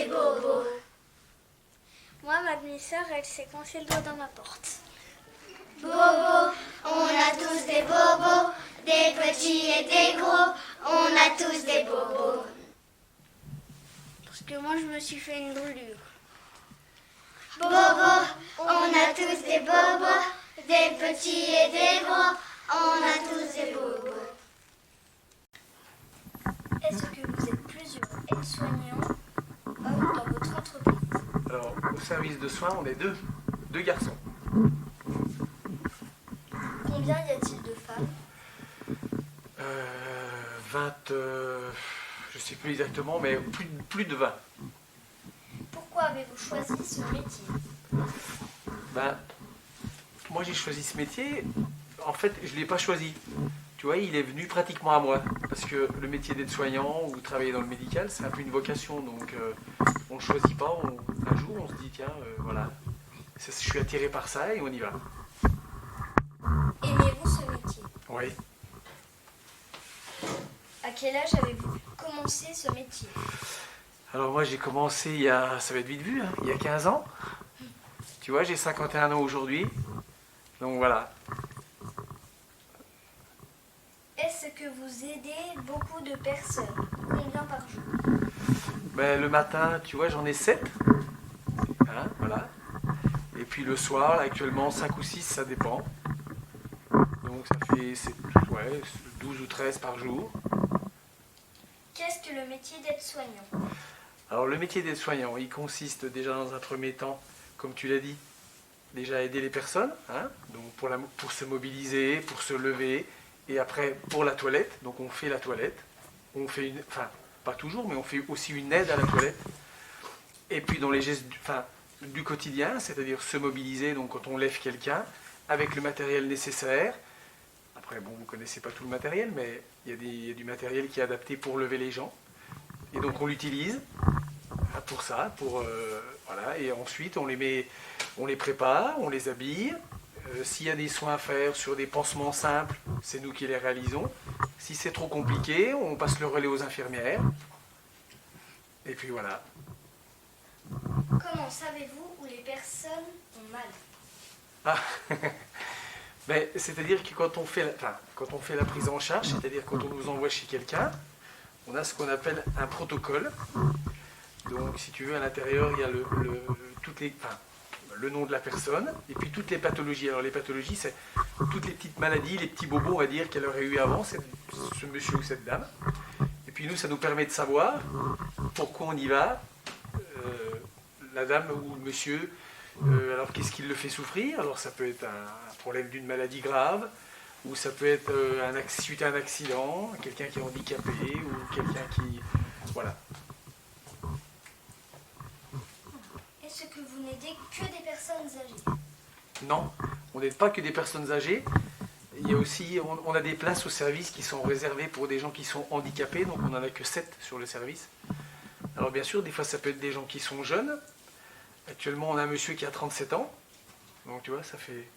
des bobos. Moi, ma demi-sœur, elle s'est coincé le doigt dans ma porte. Bobos, on a tous des bobos, des petits et des gros, on a tous des bobos. Parce que moi, je me suis fait une brûlure. Bobos, on a tous des bobos, des petits et des gros, on a tous des bobos. Est-ce que vous êtes plusieurs aides-soignants hommes dans votre entreprise? Alors, au service de soins, on est deux garçons. Combien y a-t-il de femmes? 20, je ne sais plus exactement, mais plus de 20. Pourquoi avez-vous choisi ce métier? Ben, moi j'ai choisi ce métier, en fait je ne l'ai pas choisi. Tu vois, il est venu pratiquement à moi, parce que le métier d'aide-soignant ou travailler dans le médical, c'est un peu une vocation, donc on ne choisit pas, un jour on se dit tiens, voilà, je suis attiré par ça et on y va. Aimez-vous ce métier? Oui. À quel âge avez-vous commencé ce métier? Alors moi j'ai commencé ça va être vite vu, hein, il y a 15 ans. Tu vois, j'ai 51 ans aujourd'hui, donc voilà. Est-ce que vous aidez beaucoup de personnes? Combien par jour? Ben, le matin, tu vois, j'en ai 7. Hein, voilà. Et puis le soir, là, actuellement, 5 ou 6, ça dépend. Donc ça fait 12 ou 13 par jour. Qu'est-ce que le métier d'aide-soignant? Alors le métier d'aide-soignant, il consiste déjà dans un premier temps, comme tu l'as dit, déjà à aider les personnes, hein, donc pour se mobiliser, pour se lever, et après pour la toilette, donc on fait la toilette. On fait pas toujours, mais on fait aussi une aide à la toilette. Et puis dans les gestes du quotidien, c'est-à-dire se mobiliser, donc quand on lève quelqu'un, avec le matériel nécessaire. Après, bon, vous ne connaissez pas tout le matériel, mais il y a du matériel qui est adapté pour lever les gens. Et donc on l'utilise pour ça, voilà. Et ensuite on les prépare, on les habille. S'il y a des soins à faire sur des pansements simples, c'est nous qui les réalisons. Si c'est trop compliqué, on passe le relais aux infirmières. Et puis voilà. Comment savez-vous où les personnes ont mal? Ah. Ben, c'est-à-dire que quand on fait la prise en charge, c'est-à-dire quand on nous envoie chez quelqu'un, on a ce qu'on appelle un protocole. Donc si tu veux, à l'intérieur, il y a le nom de la personne et puis toutes les pathologies. Alors les pathologies, c'est toutes les petites maladies, les petits bobos, on va dire, qu'elle aurait eu avant, ce monsieur ou cette dame. Et puis nous, ça nous permet de savoir pourquoi on y va, la dame ou le monsieur. Alors qu'est-ce qui le fait souffrir? Alors ça peut être un problème d'une maladie grave, ou ça peut être suite à un accident, quelqu'un qui est handicapé, ou quelqu'un qui... Voilà. Est-ce que vous n'aidez que des personnes âgées? Non, on n'aide pas que des personnes âgées. Il y a aussi, on a des places au service qui sont réservées pour des gens qui sont handicapés, donc on n'en a que 7 sur le service. Alors bien sûr, des fois ça peut être des gens qui sont jeunes. Actuellement, on a un monsieur qui a 37 ans, donc tu vois, ça fait...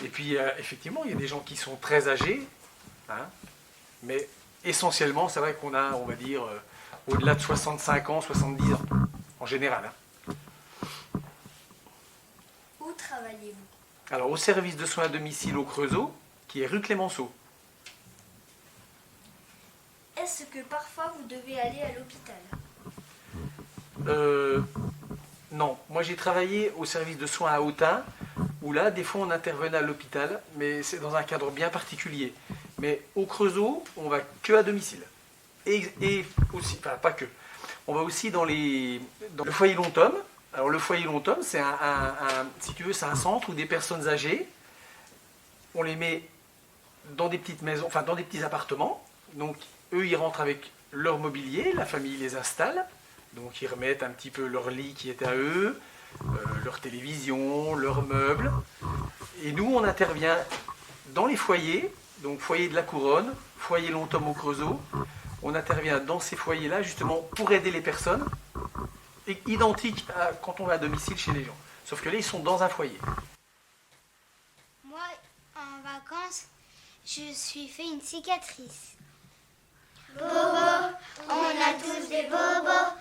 Et puis effectivement, il y a des gens qui sont très âgés, hein, mais essentiellement, c'est vrai qu'on a, on va dire, au-delà de 65 ans, 70 ans, en général. Hein. Où travaillez-vous? Alors, au service de soins à domicile au Creusot, qui est rue Clémenceau. Est-ce que parfois vous devez aller à l'hôpital? Non, moi j'ai travaillé au service de soins à Autun, où là, des fois, on intervenait à l'hôpital, mais c'est dans un cadre bien particulier. Mais au Creusot, on va que à domicile. Et aussi, enfin, pas que. On va aussi dans le foyer Longtom. Alors, le foyer Longtom, c'est si tu veux, c'est un centre où des personnes âgées, on les met dans des petites maisons, enfin, dans des petits appartements. Donc, eux, ils rentrent avec leur mobilier, la famille les installe. Donc, ils remettent un petit peu leur lit qui est à eux, leur télévision, leurs meubles. Et nous, on intervient dans les foyers, donc foyer de la Couronne, foyer Longtom au Creusot. On intervient dans ces foyers-là, justement, pour aider les personnes, identiques à quand on va à domicile chez les gens. Sauf que là, ils sont dans un foyer. Moi, en vacances, je suis fait une cicatrice. Bobo, on a tous des bobos,